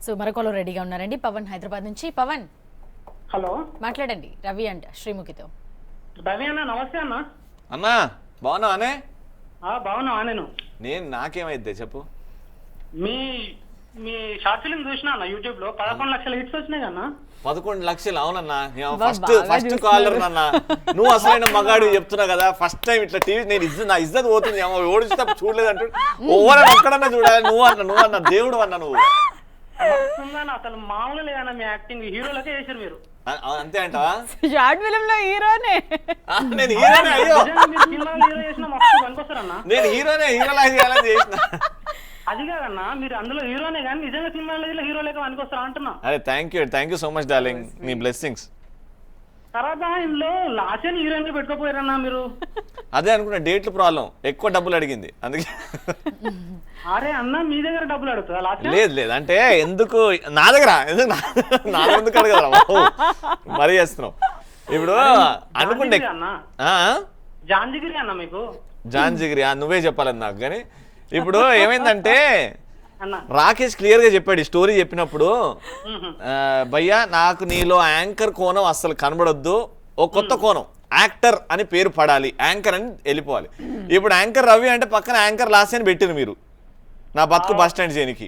So మరొకరు రెడీగా ఉన్నారండి. పవన్ హైదరాబాద్ నుంచి. పవన్ హలో, మాట్లాడండి. రవి అంట శ్రీముఖితో. రవి అన్న, నమస్తే అన్న. అన్నా బాగున్నావు అనే? బాగున్నావా? నేను నాకేమైద్దే చెప్పు. మీ మీ షార్ట్ ఫిల్మ్ చూసినా అన్న యూట్యూబ్ లో 11 లక్షల హిట్స్ వచ్చినాయి కన్నా. 11 లక్షలు? అవునన్నా, ఫస్ట్ బాగా కాలర్ నన్నా. నువ్వు అసలైన మగాడు చెప్తున్నా కదా. ఫస్ట్ టైం ఇట్లా టీవీ నేను నా ఇజ్జత్ పోతుంది. ఓడిస్తే చూడలేదు అంటూ ఓవరని ఒక్కడన్నా చూడాలి. నువ్వు అన్న దేవుడు అన్న. నువ్వు వస్తుందని అసలు మామూలు లేదన్న మీ యాక్టింగ్. హీరోలకే చేశారు మీరు. అంతే అంటావా? షార్ట్ ఫిల్మ్ లో హీరోనే. నేను హీరోనే. అయ్యో, మీరు సినిమాలో హీరో చేసిన మస్తు పనికొస్తారన్న. నేను హీరోనే. హీరోలా చేయాలని చేసిన. అది కాదన్నా, మీరు అందులో హీరోనే కానీ నిజంగా సినిమాలో హీరో లేక పనికొస్తారా అంటున్నా. అరే thank you so much darling. నీ బ్లెస్సింగ్స్. తర్వాత ఇందులో లాస్ట్ హీరోయిన్ పెట్టుకోపోయారన్నా మీరు. అదే అనుకున్నా, డేట్లు ప్రాబ్లం, ఎక్కువ డబ్బులు అడిగింది అందుకే. అరే అన్న, మీ దగ్గర డబ్బులు అడుగుతుందా లాస్ట్? లేదు అంటే ఎందుకు నా దగ్గర ఎందుకు అడగరా మరీ చేస్తున్నావు ఇప్పుడు అనుకుంటే. జాంజిగిరి అన్న మీకు. జాంజిగిరి నువ్వే చెప్పాలని నాకు. కానీ ఇప్పుడు ఏమైందంటే అన్న రాకేష్ క్లియర్ గా చెప్పాడు ఈ స్టోరీ చెప్పినప్పుడు. భయ్యా నాకు నీలో యాంకర్ కోణం అస్సలు కనబడొద్దు, ఓ కొత్త కోణం యాక్టర్ అని పేరు పడాలి, యాంకర్ అని వెళ్ళిపోవాలి. ఇప్పుడు యాంకర్ రవి అంటే పక్కన యాంకర్ లాస్ అని పెట్టిరు మీరు. నా బతుకు బస్ స్టాండ్ చేయనికి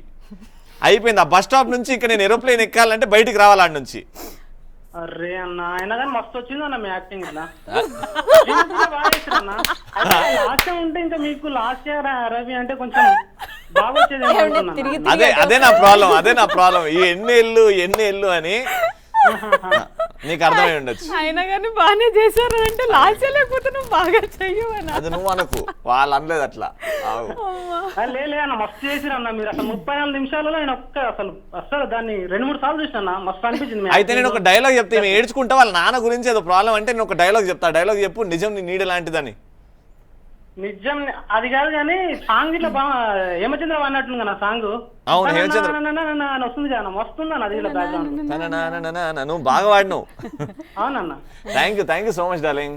అయిపోయింది. ఆ బస్ స్టాప్ నుంచి ఇంకా నేను ఏరోప్లేన్ ఎక్కాలంటే బయటికి రావాలి ఆడ నుంచి. అరే అన్న, అయినా కానీ మస్తు వచ్చింది అన్న మీ యాక్టింగ్. లాస్ట్ ఉంటే ఇంకా మీకు లాస్ట్ రవి అంటే కొంచెం బాగా వచ్చేది. అదే నా ప్రాబ్లం ఈ ఎన్ని ఏళ్ళు అని నీకు అర్థమై ఉండొచ్చు. అయినా కానీ బాగానే చేశారు అంటే లాస్ట్ లేకపోతే నువ్వు బాగా చెయ్యవనా? అది నువ్వు అనకు, వాళ్ళు అనలేదు అట్లా. లే అన్న, మస్తు చేసిరు అన్న మీరు. అసలు 34 నిమిషాలలో నేను అసలు దాన్ని 2-3 సార్లు చూసినా. మస్తు అనిపించింది. అయితే నేను ఒక డైలాగ్ చెప్తే ఏడ్చుకుంటా వాళ్ళ నాన్న గురించి ఏదో ప్రాబ్లం అంటే నేను ఒక డైలాగ్ చెప్తా. డైలాగ్ చెప్పు, నిజం నీ నీడ లాంటిదని. నిజం అది కాదు కానీ సాంగ్ ఇట్లా బాగా హేమచంద్ర అన్నట్టుంది కదా సాంగ్. అవును, హేమచంద్ర వస్తుంది కదా, వస్తుంది అన్న అది బ్యాక్గ్రౌండ్. నువ్వు బాగా వాడినావు. అవునన్న, thank you so much darling.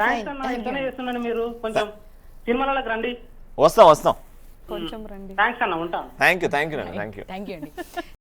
Thanks అన్న. ఇంతనే చేస్తున్నాను, మీరు కొంచెం సినిమాలకు రండి. వస్తాం కొంచెం రండి. థ్యాంక్స్ అన్న, ఉంటాను. థ్యాంక్ యూ థ్యాంక్ యూ అండి.